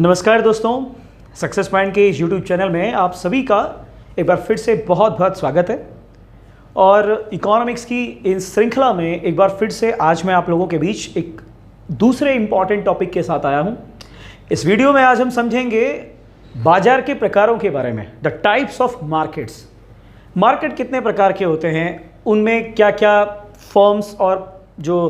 नमस्कार दोस्तों, success point के इस यूट्यूब चैनल में आप सभी का एक बार फिर से बहुत बहुत स्वागत है। और इकोनॉमिक्स की इस श्रृंखला में एक बार फिर से आज मैं आप लोगों के बीच एक दूसरे इम्पॉर्टेंट टॉपिक के साथ आया हूं। इस वीडियो में आज हम समझेंगे बाजार के प्रकारों के बारे में, the types of markets. Market कितने प्रकार के होते हैं, उनमें क्या क्या फर्म्स और जो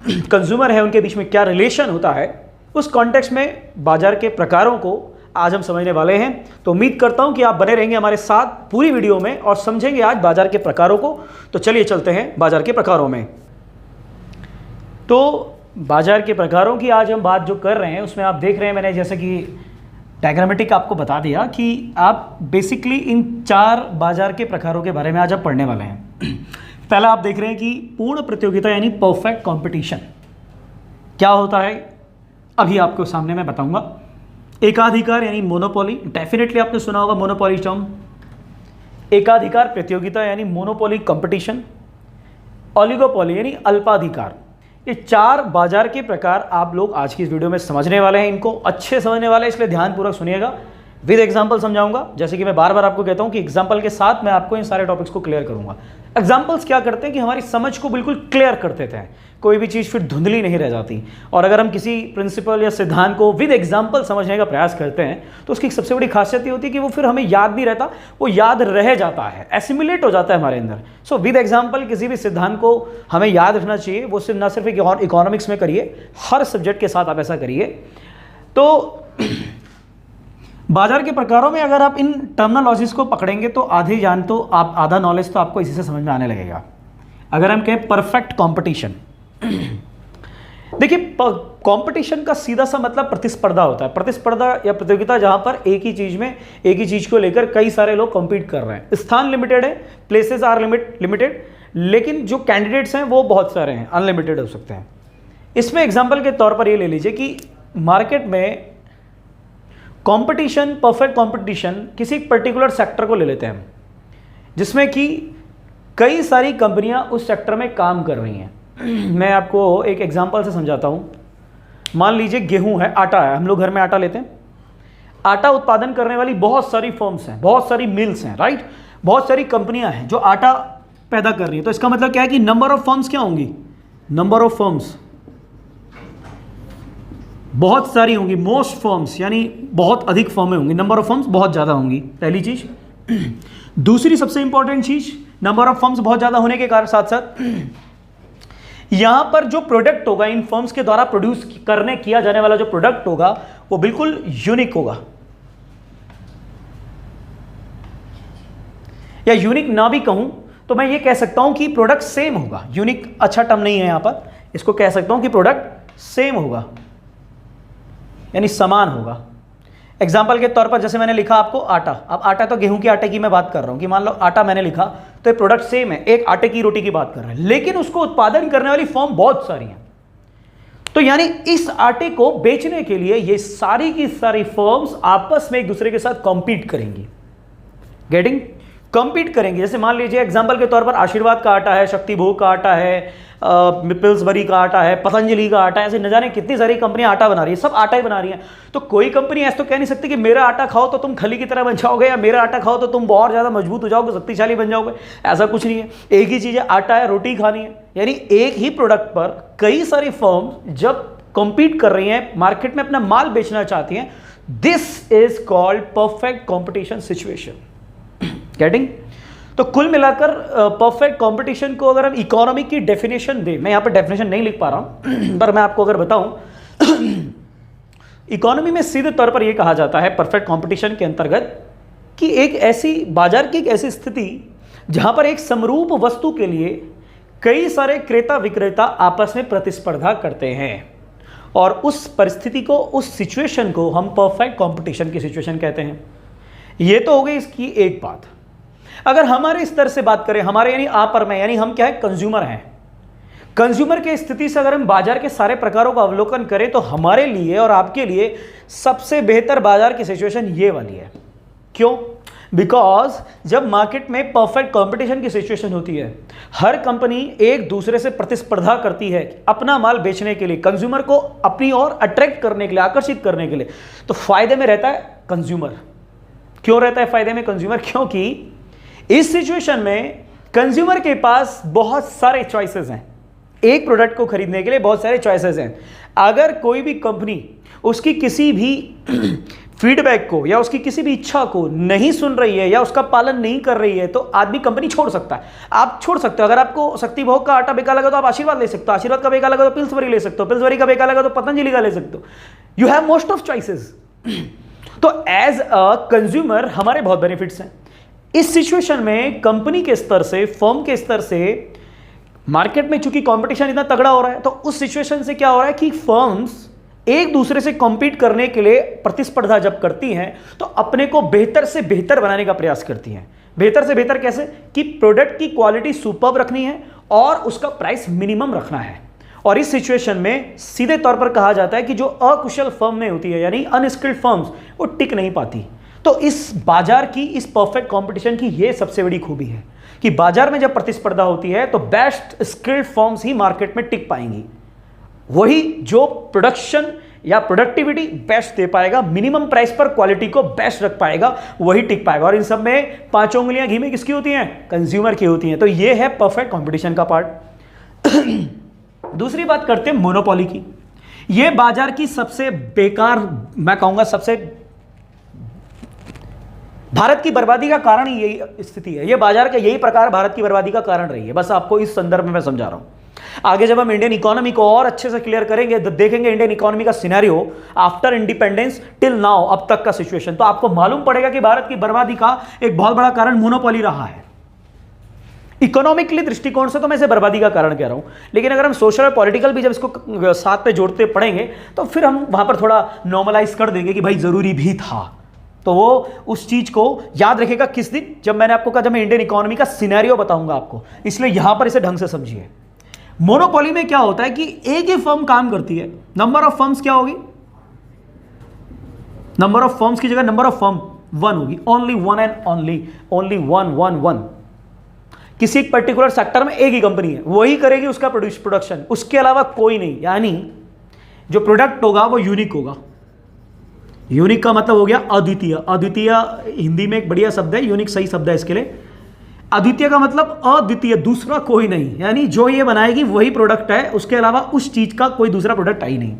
कंज्यूमर है उनके बीच में क्या रिलेशन होता है, उस कॉन्टेक्स्ट में बाजार के प्रकारों को आज हम समझने वाले हैं। तो उम्मीद करता हूं कि आप बने रहेंगे हमारे साथ पूरी वीडियो में और समझेंगे आज बाजार के प्रकारों को। तो चलिए चलते हैं बाजार के प्रकारों में। तो बाजार के प्रकारों की आज हम बात जो कर रहे हैं उसमें आप देख रहे हैं, मैंने जैसे कि डायग्रामेटिक आपको बता दिया कि आप बेसिकली इन चार बाजार के प्रकारों के बारे में आज आप पढ़ने वाले हैं। पहला आप देख रहे हैं कि पूर्ण प्रतियोगिता यानी परफेक्ट कंपटीशन क्या होता है, अभी आपको सामने मैं बताऊंगा। एकाधिकार यानी मोनोपोली, डेफिनेटली आपने सुना होगा मोनोपोली टर्म। एकाधिकार प्रतियोगिता यानी मोनोपोली कंपटीशन। ओलिगोपोली यानी अल्पाधिकार। ये चार बाजार के प्रकार आप लोग आज की इस वीडियो में समझने वाले हैं। इनको अच्छे समझने वाले हैं, इसलिए ध्यानपूर्वक सुनिएगा। विद एग्जाम्पल समझाऊंगा, जैसे कि मैं बार बार आपको कहता हूं कि एग्जाम्पल के साथ मैं आपको इन सारे टॉपिक्स को क्लियर करूंगा। एग्जाम्पल्स क्या करते हैं कि हमारी समझ को बिल्कुल क्लियर कर देते हैं, कोई भी चीज़ फिर धुंधली नहीं रह जाती। और अगर हम किसी प्रिंसिपल या सिद्धांत को विद एग्जाम्पल समझने का प्रयास करते हैं तो उसकी सबसे बड़ी खासियत ये होती है कि वो फिर हमें याद नहीं रहता, वो याद रह जाता है, एसिमुलेट हो जाता है हमारे अंदर। सो विद एग्जाम्पल किसी भी सिद्धांत को हमें याद रखना चाहिए। वो सिर्फ ना सिर्फ इकोनॉमिक्स में करिए, हर सब्जेक्ट के साथ आप ऐसा करिए। तो बाजार के प्रकारों में अगर आप इन टर्मिनोलॉजीज को पकड़ेंगे तो आधी जान तो आप, आधा नॉलेज तो आपको इसी से समझ में आने लगेगा। अगर हम कहें परफेक्ट कंपटीशन, देखिए कंपटीशन का सीधा सा मतलब प्रतिस्पर्धा होता है। प्रतिस्पर्धा या प्रतियोगिता जहां पर एक ही चीज में, एक ही चीज को लेकर कई सारे लोग कॉम्पीट कर रहे हैं। स्थान लिमिटेड है, प्लेसेस आर लिमिटेड, लेकिन जो कैंडिडेट्स हैं वो बहुत सारे हैं, अनलिमिटेड हो सकते हैं। इसमें एग्जाम्पल के तौर पर ये ले लीजिए कि मार्केट में कंपटीशन, परफेक्ट कंपटीशन किसी पर्टिकुलर सेक्टर को ले लेते हैं जिसमें कि कई सारी कंपनियां उस सेक्टर में काम कर रही हैं। मैं आपको एक एग्जांपल से समझाता हूं। मान लीजिए गेहूं है, आटा है, हम लोग घर में आटा लेते हैं। आटा उत्पादन करने वाली बहुत सारी फर्म्स हैं, बहुत सारी मिल्स हैं, राइट। बहुत सारी कंपनियां हैं जो आटा पैदा कर रही हैं। तो इसका मतलब क्या है कि नंबर ऑफ फर्म्स क्या होंगी, नंबर ऑफ फर्म्स बहुत सारी होंगी, मोस्ट फर्म्स यानी बहुत अधिक फर्में होंगी, नंबर ऑफ फर्म्स बहुत ज़्यादा होंगी, पहली चीज़। दूसरी सबसे important cheese, number of firms बहुत ज़्यादा होने के कारण साथ साथ यहां पर जो प्रोडक्ट होगा, इन फर्म्स के द्वारा प्रोड्यूस किया जाने वाला जो प्रोडक्ट होगा वो बिल्कुल यूनिक होगा। या यूनिक ना भी कहूं तो मैं ये कह सकता हूं कि प्रोडक्ट सेम होगा। यूनिक अच्छा टर्म नहीं है यहां पर, इसको कह सकता हूं कि प्रोडक्ट सेम होगा यानी समान होगा। एग्जाम्पल के तौर पर जैसे मैंने लिखा आपको आटा, अब आटा तो गेहूं के आटे की मैं बात कर रहा हूं कि मान लो आटा मैंने लिखा तो ये प्रोडक्ट सेम है, एक आटे की रोटी की बात कर रहे हैं, लेकिन उसको उत्पादन करने वाली फर्म बहुत सारी हैं। तो यानी इस आटे को बेचने के लिए ये सारी की सारी फर्म्स आपस में एक दूसरे के साथ कॉम्पीट करेंगी। गेटिंग? कॉम्पीट करेंगे। जैसे मान लीजिए एग्जाम्पल के तौर पर आशीर्वाद का आटा है, शक्ति भोग का आटा है, पिल्सबरी का आटा है, पतंजलि का आटा है, ऐसे न जाने कितनी सारी कंपनियां आटा बना रही है, सब आटा ही बना रही हैं। तो कोई कंपनी ऐसा तो कह नहीं सकती कि मेरा आटा खाओ तो तुम खली की तरह बन जाओगे, या मेरा आटा खाओ तो तुम बहुत ज़्यादा मजबूत हो जाओगे, शक्तिशाली बन जाओगे। ऐसा कुछ नहीं है। एक ही चीज़ है, आटा है, रोटी खानी है। यानी एक ही प्रोडक्ट पर कई सारी फर्म जब कॉम्पीट कर रही हैं, मार्केट में अपना माल बेचना चाहती हैं, this is called perfect competition situation. Getting? तो कुल मिलाकर परफेक्ट कंपटीशन को अगर हम इकोनॉमी की डेफिनेशन दें, मैं यहां पर डेफिनेशन नहीं लिख पा रहा हूं पर मैं आपको अगर बताऊं, इकोनॉमी में सीधे तौर पर यह कहा जाता है परफेक्ट कंपटीशन के अंतर्गत कि एक ऐसी बाजार की एक ऐसी स्थिति जहां पर एक समरूप वस्तु के लिए कई सारे क्रेता विक्रेता आपस में प्रतिस्पर्धा करते हैं, और उस परिस्थिति को, उस सिचुएशन को हम परफेक्ट कंपटीशन की सिचुएशन कहते हैं। यह तो हो गई इसकी एक बात। अगर हमारे स्तर से बात करें, हमारे यानी आप और मैं, यानी हम क्या है, कंज्यूमर हैं। कंज्यूमर की स्थिति से अगर हम बाजार के सारे प्रकारों का अवलोकन करें तो हमारे लिए और आपके लिए सबसे बेहतर बाजार की सिचुएशन ये वाली है। क्यों? बिकॉज जब मार्केट में परफेक्ट कंपटीशन की सिचुएशन होती है, हर कंपनी एक दूसरे से प्रतिस्पर्धा करती है अपना माल बेचने के लिए, कंज्यूमर को अपनी ओर अट्रैक्ट करने के लिए, आकर्षित करने के लिए, तो फायदे में रहता है कंज्यूमर। क्यों रहता है फायदे में कंज्यूमर? क्योंकि इस सिचुएशन में कंज्यूमर के पास बहुत सारे चॉइसेस हैं। एक प्रोडक्ट को खरीदने के लिए बहुत सारे चॉइसेस हैं। अगर कोई भी कंपनी उसकी किसी भी फीडबैक को या उसकी किसी भी इच्छा को नहीं सुन रही है या उसका पालन नहीं कर रही है, तो आदमी कंपनी छोड़ सकता है। आप छोड़ सकते हो। अगर आपको शक्ति भोग का आटा बेकार लगा तो आप आशीर्वाद ले सकते हो, आशीर्वाद का बेकार लगा तो पिल्सबरी ले सकते हो, पिल्सबरी का बेकार लगा तो पतंजलि का ले सकते हो। You have most of choices. तो एज अ कंज्यूमर हमारे बहुत बेनिफिट्स हैं। इस सिचुएशन में कंपनी के स्तर से, फर्म के स्तर से, मार्केट में चूंकि कंपटीशन इतना तगड़ा हो रहा है, तो उस सिचुएशन से क्या हो रहा है कि फर्म्स एक दूसरे से कॉम्पीट करने के लिए प्रतिस्पर्धा जब करती हैं तो अपने को बेहतर से बेहतर बनाने का प्रयास करती हैं। बेहतर से बेहतर कैसे? कि प्रोडक्ट की क्वालिटी सुपर्ब रखनी है और उसका प्राइस मिनिमम रखना है। और इस सिचुएशन में सीधे तौर पर कहा जाता है कि जो अकुशल फर्म में होती है, यानी अनस्किल्ड फर्म्स, वो टिक नहीं पाती। तो इस बाजार की, इस परफेक्ट कंपटीशन की ये सबसे बड़ी खूबी है कि बाजार में जब प्रतिस्पर्धा होती है तो बेस्ट स्किल्ड फर्म्स ही मार्केट में टिक पाएंगी। वही जो प्रोडक्शन या प्रोडक्टिविटी बेस्ट दे पाएगा, मिनिमम प्राइस पर क्वालिटी को बेस्ट रख पाएगा, वही टिक पाएगा। और इन सब में 5 उंगलियां घी में किसकी होती हैं? कंज्यूमर की होती हैं। तो ये है परफेक्ट कंपटीशन का पार्ट। दूसरी बात करते हैं मोनोपोली की। ये बाजार की सबसे बेकार, मैं कहूंगा सबसे, भारत की बर्बादी का कारण ही यही स्थिति है। ये बाजार का यही प्रकार भारत की बर्बादी का कारण रही है। बस आपको इस संदर्भ में मैं समझा रहा हूं। आगे जब हम इंडियन इकोनॉमी को और अच्छे से क्लियर करेंगे तो देखेंगे इंडियन इकोनॉमी का scenario after independence till now, अब तक का सिचुएशन, तो आपको मालूम पड़ेगा कि भारत की बर्बादी का एक बहुत बड़ा कारण मोनोपोली रहा है। इकोनॉमिकली दृष्टिकोण से तो मैं इसे बर्बादी का कारण कह रहा हूं, लेकिन अगर हम सोशल और पॉलिटिकल भी जब इसको साथ पे जोड़ते पड़ेंगे तो फिर हम वहां पर थोड़ा नॉर्मलाइज कर देंगे कि भाई जरूरी भी था। तो वो उस चीज को याद रखेगा किस दिन, जब मैंने आपको कहा जब मैं इंडियन इकोनॉमी का सिनेरियो बताऊंगा आपको, इसलिए यहां पर इसे ढंग से समझिए। मोनोपोली में क्या होता है कि एक ही फर्म काम करती है। नंबर ऑफ फर्म्स क्या होगी? नंबर ऑफ फर्म्स की जगह नंबर ऑफ फर्म 1 होगी। Only one and only one. किसी एक पर्टिकुलर सेक्टर में एक ही कंपनी है, वही करेगी उसका प्रोडक्शन, उसके अलावा कोई नहीं। यानी जो प्रोडक्ट होगा वो यूनिक होगा। यूनिक का मतलब हो गया अद्वितीय। अद्वितीय हिंदी में एक बढ़िया शब्द है, यूनिक सही शब्द है इसके लिए। अद्वितीय का मतलब अद्वितीय, दूसरा कोई नहीं। यानी जो ये बनाएगी वही प्रोडक्ट है, उसके अलावा उस चीज का कोई दूसरा प्रोडक्ट आई नहीं।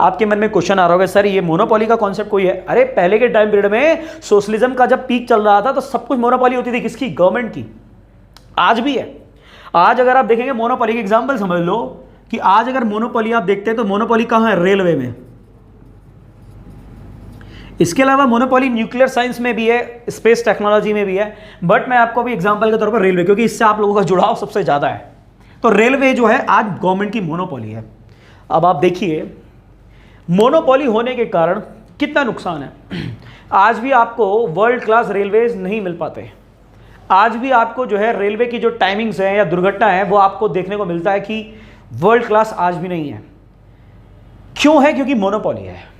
आपके मन में क्वेश्चन आ रहा होगा, सर ये मोनोपोली का कॉन्सेप्ट कोई है? अरे पहले के टाइम पीरियड में सोशलिज्म का जब पीक चल रहा था तो सब कुछ मोनोपोली होती थी। किसकी? गवर्नमेंट की। आज भी है। आज अगर आप देखेंगे मोनोपोली की एग्जांपल समझ लो कि आज अगर मोनोपोली आप देखते हैं तो मोनोपोली कहां है? रेलवे में। इसके अलावा मोनोपोली न्यूक्लियर साइंस में भी है, स्पेस टेक्नोलॉजी में भी है, बट मैं आपको भी एग्जांपल के तौर पर रेलवे, क्योंकि इससे आप लोगों का जुड़ाव सबसे ज्यादा है। तो रेलवे जो है आज गवर्नमेंट की मोनोपोली है। अब आप देखिए मोनोपोली होने के कारण कितना नुकसान है। आज भी आपको वर्ल्ड क्लास रेलवेज नहीं मिल पाते। आज भी आपको जो है रेलवे की जो टाइमिंग्स हैं या दुर्घटना है वो आपको देखने को मिलता है कि वर्ल्ड क्लास आज भी नहीं है। क्यों है? क्योंकि मोनोपोली है।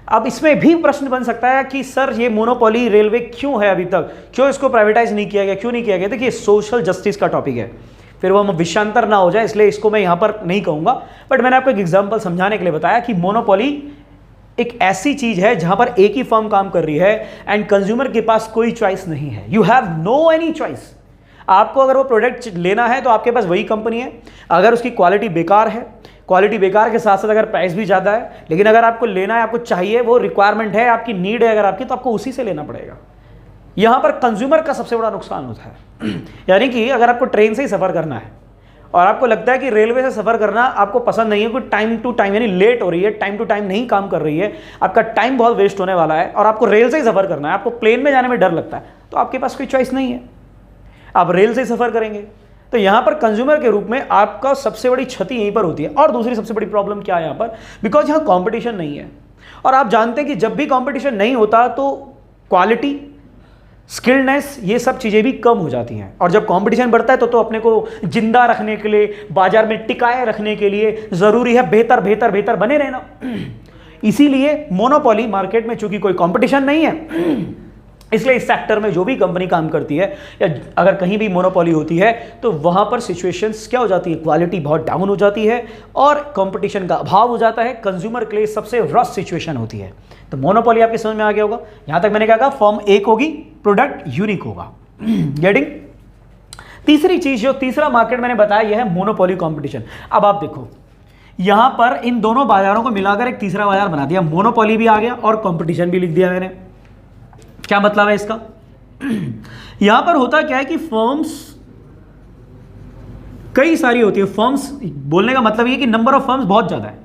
अब इसमें भी प्रश्न बन सकता है कि सर ये मोनोपोली रेलवे क्यों है अभी तक, क्यों इसको प्राइवेटाइज नहीं किया गया, क्यों नहीं किया गया? देखिए सोशल जस्टिस का टॉपिक है, फिर वो विषयांतर ना हो जाए, इसलिए इसको मैं यहां पर नहीं कहूंगा। बट मैंने आपको एक एग्जांपल समझाने के लिए बताया कि मोनोपोली एक ऐसी चीज है जहां पर एक ही फर्म काम कर रही है एंड कंज्यूमर के पास कोई चॉइस नहीं है। You have no any choice. आपको अगर वो प्रोडक्ट लेना है तो आपके पास वही कंपनी है। अगर उसकी क्वालिटी बेकार है, क्वालिटी बेकार के साथ साथ अगर प्राइस भी ज़्यादा है, लेकिन अगर आपको लेना है, आपको चाहिए, वो रिक्वायरमेंट है, आपकी नीड है अगर आपकी, तो आपको उसी से लेना पड़ेगा। यहां पर कंज्यूमर का सबसे बड़ा नुकसान होता है। यानी कि अगर आपको ट्रेन से ही सफ़र करना है और आपको लगता है कि रेलवे से सफ़र करना आपको पसंद नहीं है, कोई टाइम टू टाइम यानी लेट हो रही है, टाइम टू टाइम नहीं काम कर रही है, आपका टाइम बहुत वेस्ट होने वाला है और आपको रेल से ही सफ़र करना है, आपको प्लेन में जाने में डर लगता है, तो आपके पास कोई चॉइस नहीं है, आप रेल से ही सफ़र करेंगे। तो यहां पर कंज्यूमर के रूप में आपका सबसे बड़ी क्षति यहीं पर होती है। और दूसरी सबसे बड़ी प्रॉब्लम क्या है यहां पर? बिकॉज यहां कंपटीशन नहीं है। और आप जानते हैं कि जब भी कंपटीशन नहीं होता तो क्वालिटी, स्किल्डनेस, ये सब चीज़ें भी कम हो जाती हैं। और जब कंपटीशन बढ़ता है तो अपने को जिंदा रखने के लिए, बाजार में टिकाए रखने के लिए ज़रूरी है बेहतर बेहतर बेहतर बने रहना। इसीलिए मोनोपोली मार्केट में चूंकि कोई कंपटीशन नहीं है, इसलिए इस सेक्टर में जो भी कंपनी काम करती है या अगर कहीं भी मोनोपोली होती है तो वहां पर सिचुएशंस क्या हो जाती है, क्वालिटी बहुत डाउन हो जाती है और कंपटीशन का अभाव हो जाता है, कंज्यूमर के लिए सबसे रस सिचुएशन होती है। तो मोनोपोली आपके समझ में आ गया होगा। यहां तक मैंने क्या कहा, फर्म एक होगी, प्रोडक्ट यूनिक होगा। गेटिंग? तीसरी चीज जो तीसरा मार्केट मैंने बताया यह है मोनोपोली कंपटीशन। अब आप देखो यहां पर इन दोनों बाजारों को मिलाकर एक तीसरा बाजार बना दिया, मोनोपोली भी आ गया और कंपटीशन भी लिख दिया मैंने। क्या मतलब है इसका? यहां पर होता क्या है कि फर्म्स कई सारी होती है, फर्म्स बोलने का मतलब ये कि नंबर ऑफ फर्म्स बहुत ज्यादा है,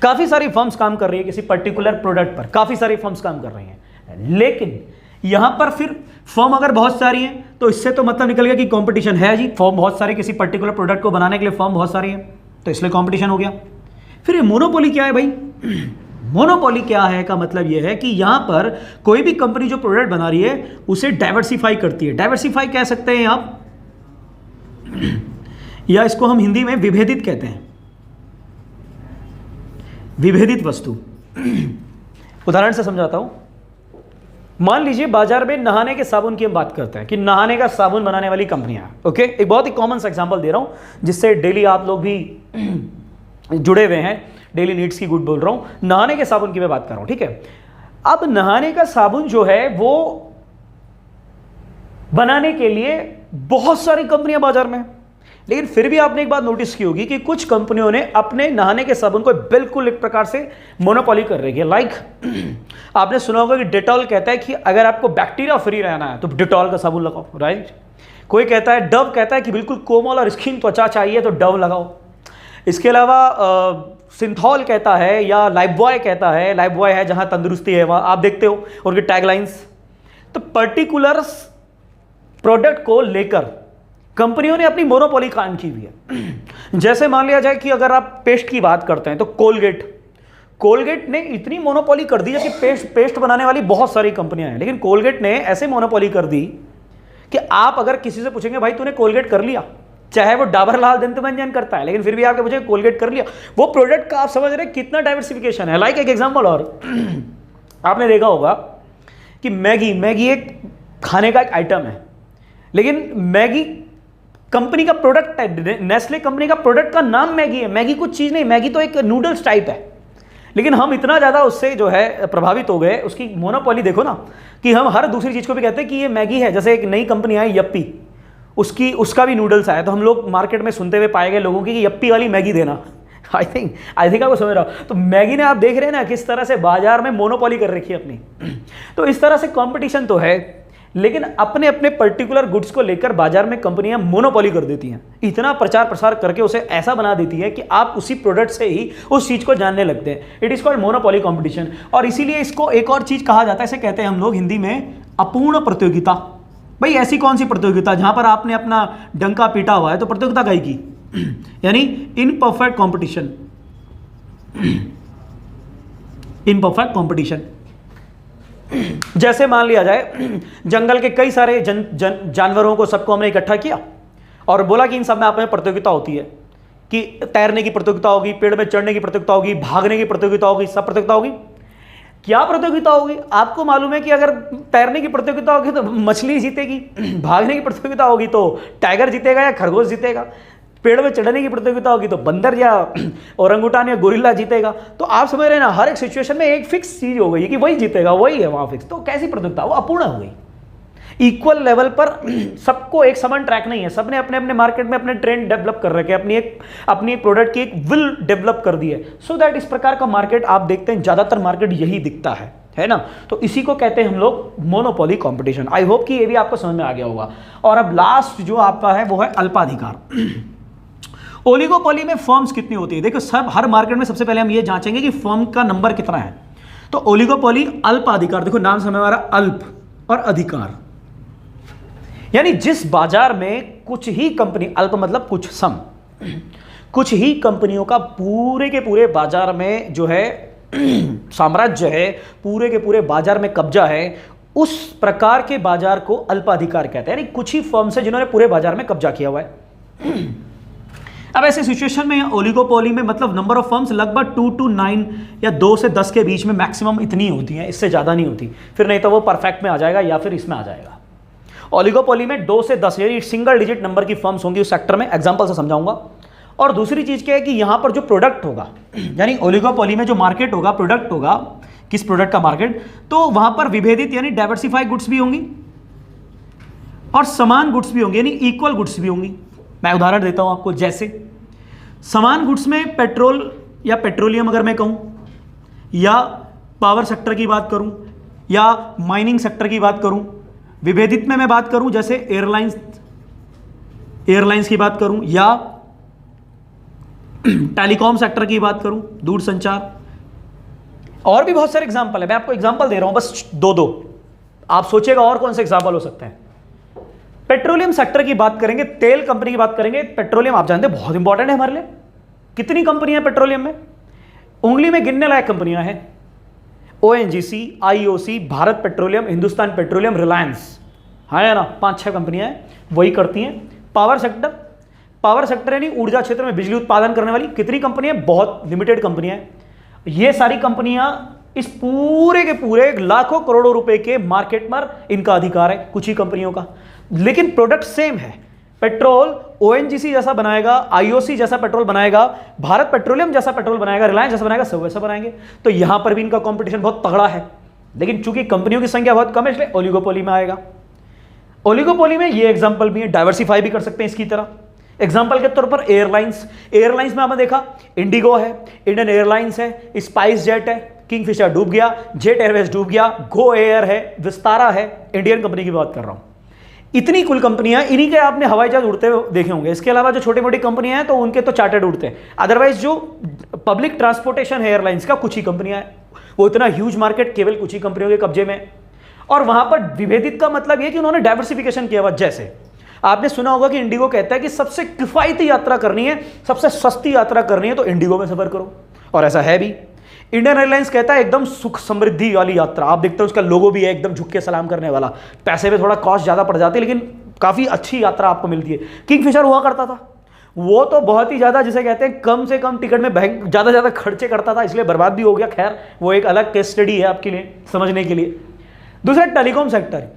काफी सारी फर्म्स काम कर रही है किसी पर्टिकुलर प्रोडक्ट पर, काफी सारी फर्म्स काम कर रही हैं। लेकिन यहां पर फिर फर्म अगर बहुत सारी हैं तो इससे तो मतलब निकल गया कि कंपटीशन है जी, फर्म बहुत सारी किसी पर्टिकुलर प्रोडक्ट को बनाने के लिए फर्म बहुत सारी है तो इसलिए कंपटीशन हो गया। फिर ये मोनोपोली क्या है भाई? मोनोपोली क्या है का मतलब यह है कि यहां पर कोई भी कंपनी जो प्रोडक्ट बना रही है उसे डाइवर्सिफाई करती है। डाइवर्सिफाई कह सकते हैं आप, या इसको हम हिंदी में विभेदित कहते हैं, विभेदित वस्तु। उदाहरण से समझाता हूं। मान लीजिए बाजार में नहाने के साबुन की हम बात करते हैं कि नहाने का साबुन बनाने वाली कंपनियां, ओके, एक बहुत ही कॉमन सा एग्जांपल दे रहा हूं जिससे डेली आप लोग भी जुड़े हुए हैं, डेली नीड्स की गुड बोल रहा हूं। नहाने के साबुन की मैं बात कर रहा हूं, ठीक है। अब नहाने का साबुन जो है वो बनाने के लिए बहुत सारी कंपनियां बाजार में, लेकिन फिर भी आपने एक बात नोटिस की होगी कि कुछ कंपनियों ने अपने नहाने के साबुन को बिल्कुल एक प्रकार से मोनोपोली कर रही है। लाइक आपने सुना होगा कि डेटॉल कहता है कि अगर आपको बैक्टीरिया फ्री रहना है तो डेटॉल का साबुन लगाओ, राइट। कोई कहता है, डव कहता है कि बिल्कुल कोमल और स्किन त्वचा चाहिए तो डव लगाओ। इसके अलावा सिंथॉल कहता है, या लाइफबॉय कहता है, लाइफबॉय है जहां तंदुरुस्ती है वहां, आप देखते हो उनकी टैगलाइंस। तो पर्टिकुलर प्रोडक्ट को लेकर कंपनियों ने अपनी मोनोपोली कायम की हुई है। जैसे मान लिया जाए कि अगर आप पेस्ट की बात करते हैं तो कोलगेट ने इतनी मोनोपोली कर दी है कि पेस्ट बनाने वाली बहुत सारी कंपनियां हैं, लेकिन कोलगेट ने ऐसे मोनोपोली कर दी कि आप अगर किसी से पूछेंगे भाई तूने कोलगेट कर लिया, चाहे वो डाबर लाल दंत मंजन करता है, लेकिन फिर भी आपके पूछे कोलगेट कर लिया, वो प्रोडक्ट का आप समझ रहे हैं कितना डाइवर्सिफिकेशन है। लाइक एक एग्जांपल और आपने देखा होगा कि मैगी एक खाने का एक आइटम है, लेकिन मैगी कंपनी का प्रोडक्ट है, नेस्ले कंपनी का प्रोडक्ट का नाम मैगी है। मैगी कुछ चीज नहीं, मैगी तो एक नूडल्स टाइप है, लेकिन हम इतना ज्यादा उससे जो है प्रभावित हो गए, उसकी मोनोपोली देखो ना, कि हम हर दूसरी चीज को भी कहते हैं कि ये मैगी है। जैसे एक नई कंपनी आई यप्पी, उसका भी नूडल्स आया, तो हम लोग मार्केट में सुनते हुए पाए गए लोगों की कि यप्पी वाली मैगी देना। आई थिंक आपको समझ रहा हो। तो मैगी ने आप देख रहे हैं ना किस तरह से बाजार में मोनोपोली कर रखी है अपनी। तो इस तरह से कंपटीशन तो है, लेकिन अपने अपने पर्टिकुलर गुड्स को लेकर बाजार में कंपनियां मोनोपोली कर देती हैं, इतना प्रचार प्रसार करके उसे ऐसा बना देती है कि आप उसी प्रोडक्ट से ही उस चीज को जानने लगते हैं। It is called monopoly competition. और इसीलिए इसको एक और चीज कहा जाता है, इसे कहते हैं हम लोग हिंदी में अपूर्ण प्रतियोगिता। भाई ऐसी कौन सी प्रतियोगिता जहां पर आपने अपना डंका पीटा हुआ है, तो प्रतियोगिता काहे की? यानी इनपरफेक्ट कंपटीशन, इनपरफेक्ट कंपटीशन। जैसे मान लिया जाए जंगल के कई सारे जानवरों को सबको हमने इकट्ठा किया और बोला कि इन सब में आप में प्रतियोगिता होती है, कि तैरने की प्रतियोगिता होगी, पेड़ में चढ़ने की प्रतियोगिता होगी, भागने की प्रतियोगिता होगी, सब प्रतियोगिता होगी। क्या प्रतियोगिता होगी? आपको मालूम है कि अगर तैरने की प्रतियोगिता होगी तो मछली जीतेगी, भागने की प्रतियोगिता होगी तो टाइगर जीतेगा या खरगोश जीतेगा, पेड़ में चढ़ने की प्रतियोगिता होगी तो बंदर या ओरंगुटान या गोरिल्ला जीतेगा। तो आप समझ रहे हैं ना, हर एक सिचुएशन में एक फिक्स चीज हो गई कि वही जीतेगा, वही है वहां फिक्स। तो कैसी प्रतियोगिता? वो अपूर्ण हो गई। इक्वल लेवल पर सबको एक समान ट्रैक नहीं है, सबने अपने अपने मार्केट में अपने ट्रेंड डेवलप कर रखे, अपनी एक प्रोडक्ट की एक विल डेवलप कर दी है। सो दैट इस प्रकार का मार्केट आप देखते हैं, ज्यादातर मार्केट यही दिखता है ना। तो इसी को कहते हैं हम लोग मोनोपोली कंपटीशन। आई होप कि ये भी आपको समझ में आ गया होगा। और अब लास्ट जो आपका है वो है अल्पाधिकार। ओलिगोपोली में फर्म्स कितनी होती है? देखो सब हर मार्केट में सबसे पहले हम ये जांचेंगे कि फर्म का नंबर कितना है। तो ओलिगोपोली अल्पाधिकार, देखो नाम से हमारा अल्प और अधिकार, यानी जिस बाजार में कुछ ही कंपनी, अल्प मतलब कुछ, सम, कुछ ही कंपनियों का पूरे के पूरे बाजार में जो है साम्राज्य है, पूरे के पूरे बाजार में कब्जा है, उस प्रकार के बाजार को अल्पाधिकार कहते हैं। यानी कुछ ही फर्म्स है जिन्होंने पूरे बाजार में कब्जा किया हुआ है। अब ऐसे सिचुएशन में ओलिगोपोली में मतलब नंबर ऑफ फर्म्स लगभग 2 to 9 या 2 से 10 के बीच में मैक्सिमम इतनी होती हैं, इससे ज़्यादा नहीं होती। फिर नहीं तो वो परफेक्ट में आ जाएगा या फिर इसमें आ जाएगा। ओलिगोपोली में 2 से 10 यानी सिंगल डिजिट नंबर की फर्म्स होंगी उस सेक्टर में, एग्जाम्पल से समझाऊंगा। और दूसरी चीज़ क्या है कि यहाँ पर जो प्रोडक्ट होगा, यानी ओलिगोपोली में जो मार्केट होगा, प्रोडक्ट होगा, किस प्रोडक्ट का मार्केट, तो वहाँ पर विभेदित यानी डाइवर्सिफाइड गुड्स भी होंगी और समान गुड्स भी होंगी, यानी इक्वल गुड्स भी होंगी। मैं उदाहरण देता हूं आपको, जैसे समान गुड्स में पेट्रोल या पेट्रोलियम अगर मैं कहूं, या पावर सेक्टर की बात करूं, या माइनिंग सेक्टर की बात करूं। विभेदित में मैं बात करूं जैसे एयरलाइंस की बात करूं, या टेलीकॉम सेक्टर की बात करूं, दूरसंचार। और भी बहुत सारे एग्जाम्पल है, मैं आपको एग्जाम्पल दे रहा हूं बस दो। आप सोचिएगा और कौन से एग्जाम्पल हो सकते हैं। पेट्रोलियम सेक्टर की बात करेंगे, तेल कंपनी की बात करेंगे। पेट्रोलियम आप जानते हैं बहुत इंपॉर्टेंट है हमारे लिए। कितनी कंपनियां पेट्रोलियम में, उंगली में गिनने लायक कंपनियां हैं। ONGC, IOC, Bharat petroleum, Hindustan petroleum, Reliance, है ना, 5-6 कंपनियां हैं, वही करती हैं। पावर सेक्टर यानी ऊर्जा क्षेत्र में बिजली उत्पादन करने वाली कितनी कंपनियां, बहुत लिमिटेड कंपनियां हैं। ये सारी कंपनियां इस पूरे के पूरे लाखों करोड़ों रुपए के मार्केट पर इनका अधिकार है, कुछ ही कंपनियों का, लेकिन प्रोडक्ट सेम है। पेट्रोल ONGC जैसा बनाएगा, IOC जैसा पेट्रोल बनाएगा, भारत पेट्रोलियम जैसा पेट्रोल बनाएगा, रिलायंस जैसा बनाएगा, सब वैसा बनाएंगे। तो यहां पर भी इनका कंपटीशन बहुत तगड़ा है, लेकिन चूंकि कंपनियों की संख्या बहुत कम है इसलिए ओलिगोपोली में आएगा। ओलिगोपोली में ये एग्जांपल भी है, डाइवर्सिफाई भी कर सकते हैं इसकी तरह। एग्जांपल के तौर पर एयरलाइंस में आपने देखा इंडिगो है, इंडियन एयरलाइंस है, स्पाइस जेट है, किंगफिशर डूब गया, जेट एयरवेज डूब गया, गो एयर है, विस्तारा है, इंडियन कंपनी की बात कर रहा हूं। इतनी कुल कंपनियां, इन्हीं के आपने हवाई जहाज उड़ते हुए देखे होंगे। इसके अलावा जो छोटी मोटी कंपनियां हैं तो उनके तो चार्टर्ड उड़ते हैं, अदरवाइज जो पब्लिक ट्रांसपोर्टेशन है एयरलाइंस का, कुछ ही कंपनियां हैं। वो इतना ह्यूज मार्केट केवल कुछ ही कंपनियों के कब्जे में। और वहां पर विभेदित का मतलब यह कि उन्होंने डाइवर्सिफिकेशन किया हुआ। जैसे आपने सुना होगा कि इंडिगो कहता है कि सबसे किफायती यात्रा करनी है, सबसे सस्ती यात्रा करनी है तो इंडिगो में सफर करो, और ऐसा है भी। इंडियन एयरलाइंस कहता है एकदम सुख समृद्धि वाली यात्रा, आप देखते हो उसका लोगो भी है एकदम झुक के सलाम करने वाला। पैसे पे थोड़ा कॉस्ट ज्यादा पड़ जाती है लेकिन काफी अच्छी यात्रा आपको मिलती है। किंगफिशर हुआ करता था, वो तो बहुत ही ज्यादा जिसे कहते हैं कम से कम टिकट में ज्यादा खर्चे करता था, इसलिए बर्बाद भी हो गया। खैर वो एक अलग केस स्टडी है आपके लिए समझने के लिए। दूसरा टेलीकॉम सेक्टर,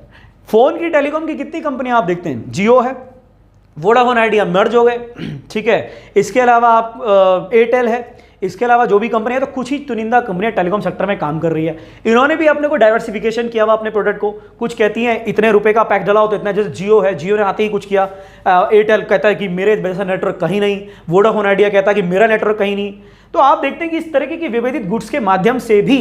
फोन की टेलीकॉम की कितनी कंपनियां आप देखते हैं, जियो है, वोडाफोन आइडिया मर्ज हो गए, ठीक है। इसके अलावा आप एयरटेल है, इसके अलावा जो भी कंपनी है, तो कुछ ही चुनिंदा कंपनियां टेलीकॉम सेक्टर में काम कर रही है। इन्होंने भी अपने को डाइवर्सिफिकेशन किया हुआ अपने प्रोडक्ट को। कुछ कहती हैं इतने रुपए का पैक डलाओ तो इतना, जैसे जियो है, जियो ने आते ही कुछ किया। एयरटेल कहता है कि मेरे जैसा नेटवर्क कहीं नहीं, वोडाफोन आइडिया कहता है कि मेरा नेटवर्क कहीं नहीं। तो आप देखते हैं कि इस तरीके की विभेदित गुड्स के माध्यम से भी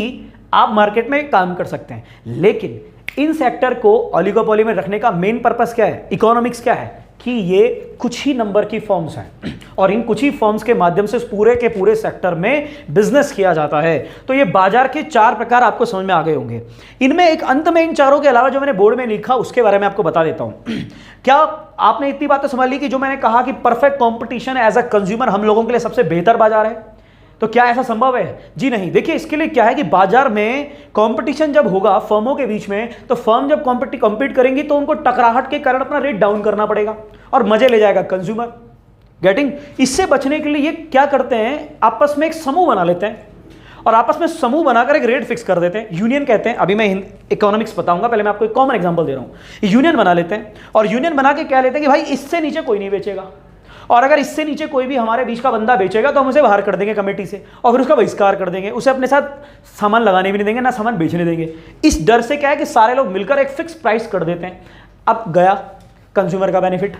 आप मार्केट में काम कर सकते हैं। लेकिन इन सेक्टर को ओलिगोपोली में रखने का मेन पर्पस क्या है, इकोनॉमिक्स क्या है, कि ये कुछ ही नंबर की फर्म्स हैं और इन कुछ ही फर्म्स के माध्यम से पूरे के पूरे सेक्टर में बिजनेस किया जाता है। तो ये बाजार के 4 प्रकार आपको समझ में आ गए होंगे। इनमें एक अंत में इन चारों के अलावा जो मैंने बोर्ड में लिखा उसके बारे में आपको बता देता हूं। क्या आपने इतनी बातें समझ ली कि जो मैंने कहा कि perfect competition as a consumer हम लोगों के लिए सबसे बेहतर बाजार है? तो क्या ऐसा संभव है? जी नहीं। देखिए इसके लिए क्या है कि बाजार में कंपटीशन जब होगा फर्मों के बीच में, तो फर्म जब कॉम्पीट करेंगी तो उनको टकराहट के कारण अपना रेट डाउन करना पड़ेगा और मजे ले जाएगा कंज्यूमर। गेटिंग? इससे बचने के लिए ये क्या करते हैं, आपस में एक समूह बना लेते हैं और आपस में समूह बनाकर एक रेट फिक्स कर देते हैं। यूनियन कहते हैं, अभी मैं इकोनॉमिक्स बताऊंगा, पहले मैं आपको एक कॉमन एग्जांपल दे रहा हूं। यूनियन बना लेते हैं और यूनियन बना के क्या लेते हैं कि भाई इससे नीचे कोई नहीं बेचेगा, और अगर इससे नीचे कोई भी हमारे बीच का बंदा बेचेगा तो हम उसे बाहर कर देंगे कमेटी से और फिर उसका बहिष्कार कर देंगे, उसे अपने साथ सामान लगाने भी नहीं देंगे, ना सामान बेचने देंगे। इस डर से क्या है कि सारे लोग मिलकर एक फिक्स प्राइस कर देते हैं। अब गया कंज्यूमर का बेनिफिट,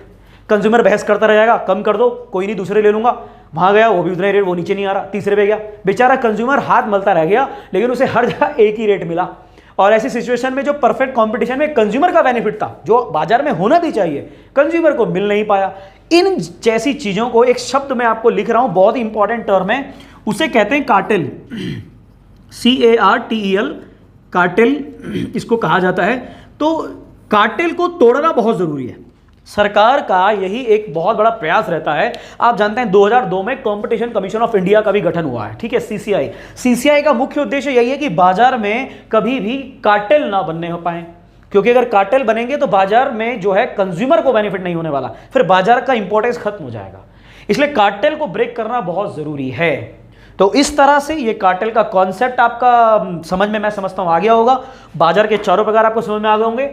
कंज्यूमर बहस करता रह जाएगा, कम कर दो, कोई नहीं दूसरे ले लूंगा। वहां गया वो भी उतने रेट, वो नीचे नहीं आ रहा, तीसरे पे गया, बेचारा कंज्यूमर हाथ मलता रह गया, लेकिन उसे हर जगह एक ही रेट मिला। और ऐसी सिचुएशन में जो परफेक्ट कंपटीशन में कंज्यूमर का बेनिफिट था, जो बाजार में होना भी चाहिए, कंज्यूमर को मिल नहीं पाया। इन जैसी चीजों को एक शब्द में आपको लिख रहा हूं, बहुत ही इंपॉर्टेंट टर्म है, उसे कहते हैं कार्टेल, CARTEL, कार्टेल इसको कहा जाता है। तो कार्टेल को तोड़ना बहुत जरूरी है। सरकार का यही एक बहुत बड़ा प्रयास रहता है। आप जानते हैं 2002 में कंपटीशन कमीशन ऑफ इंडिया का भी गठन हुआ है, ठीक है, CCI का मुख्य उद्देश्य यही है कि बाजार में कभी भी कार्टेल ना बनने हो पाए, क्योंकि अगर कार्टेल बनेंगे तो बाजार में जो है कंज्यूमर को बेनिफिट नहीं होने वाला, फिर बाजार का इंपॉर्टेंस खत्म हो जाएगा। इसलिए कार्टेल को ब्रेक करना बहुत ज़रूरी है। तो इस तरह से ये कार्टेल का कॉन्सेप्ट आपका समझ में, मैं समझता हूँ, आ गया होगा। बाजार के चारों प्रकार आपको समझ में आ गए होंगे।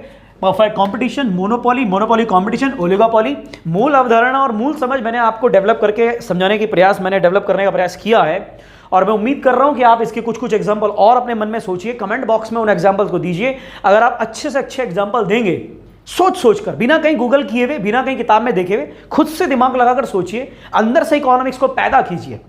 Perfect competition, monopoly, monopoly competition, oligopoly. मूल अवधारणा और मूल समझ मैंने आपको डेवलप करके समझाने की प्रयास, मैंने डेवलप करने का प्रयास किया है, और मैं उम्मीद कर रहा हूं कि आप इसके कुछ कुछ एग्जांपल और अपने मन में सोचिए, कमेंट बॉक्स में उन एग्जांपल्स को दीजिए। अगर आप अच्छे से अच्छे एग्जांपल देंगे, सोच सोच कर, बिना कहीं गूगल किए हुए, बिना कहीं किताब में देखे हुए, खुद से दिमाग लगाकर सोचिए, अंदर से इकोनॉमिक्स को पैदा कीजिए,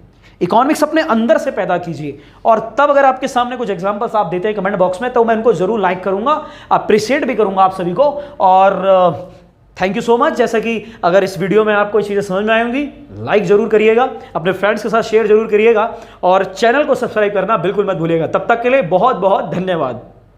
इकोनॉमिक्स अपने अंदर से पैदा कीजिए। और तब अगर आपके सामने कुछ एग्जांपल्स आप देते हैं कमेंट बॉक्स में, तो मैं उनको जरूर लाइक करूंगा, अप्रिशिएट भी करूंगा आप सभी को। और थैंक यू सो मच। जैसा कि अगर इस वीडियो में आपको चीज़ें समझ में आई होंगी, लाइक जरूर करिएगा, अपने फ्रेंड्स के साथ शेयर जरूर करिएगा, और चैनल को सब्सक्राइब करना बिल्कुल मत भूलिएगा। तब तक के लिए बहुत बहुत धन्यवाद।